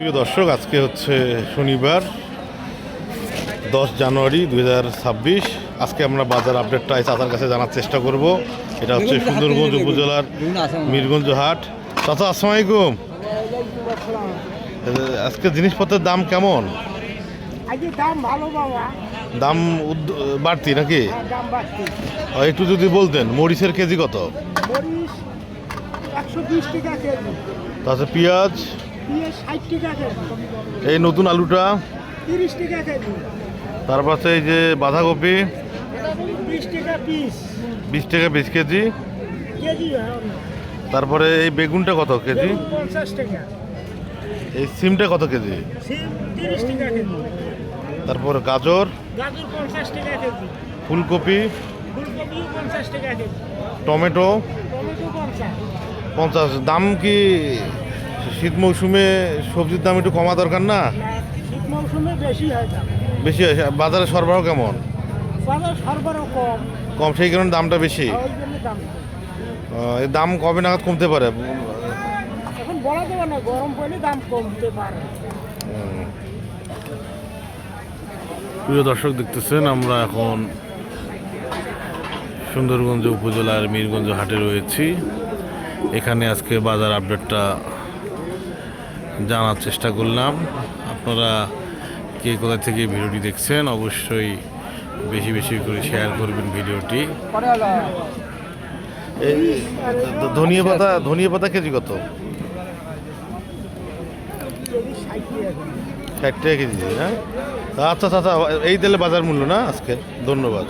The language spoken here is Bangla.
প্রিয় দর্শক, আজকে হচ্ছে শনিবার 10 জানুয়ারি 2026। আজকে আমরা বাজার আপডেটটা চাচার কাছে জানার চেষ্টা করব। এটা হচ্ছে সুন্দরগঞ্জ উপজেলার মিরগঞ্জ হাট। চাচা, আসসালামু আলাইকুম। আজকে জিনিসপত্রের দাম কেমন? দাম বাড়তি নাকি? একটু যদি বলতেন, মরিচের কেজি কত? তাছাড়া পেঁয়াজ, এই নতুন আলুটা 30 টাকা কেজি। তারপর এই যে বাঁধাকপি 20 টাকা পিস। 20 টাকা 20 কেজি। তারপরে এই বেগুনটা কত কেজি? 50 টাকা। এই সিমটা কত কেজি? সিম 30 টাকা কেজি। তারপর গাজর 50 টাকা কেজি। ফুলকপি ফুলকপি 50 টাকা কেজি। Tomato tomato 50। 50। দাম কি শীত মৌসুমে সবজির দাম একটু কমা দরকার না? শীত মৌসুমে বেশি হয় দাম। বেশি হয়। বাজারে সরবরাহ কেমন? বাজার সরবরাহ কম। কম, সেই কারণে দামটা বেশি। ওই জন্য দাম কম। এই দাম কবে নাগাদ কমতে পারে? এখন বলা যাবে না, গরম পড়লে দাম কমতে পারে। প্রিয় দর্শক, দেখতেছেন আমরা এখন সুন্দরগঞ্জ উপজেলার মিরগঞ্জ হাটে রয়েছি। এখানে আজকে বাজার আপডেটটা জানার চেষ্টা করলাম। আপনারা কে কোথা থেকে ভিডিওটি দেখছেন অবশ্যই বেশি বেশি করে শেয়ার করবেন ভিডিওটি। এই ধনিয়া পাতা কেজি কত? 60 টাকা কেজি। হ্যাঁ, আচ্ছা আচ্ছা, এই তেলে বাজার মূল্য না আজকে। ধন্যবাদ।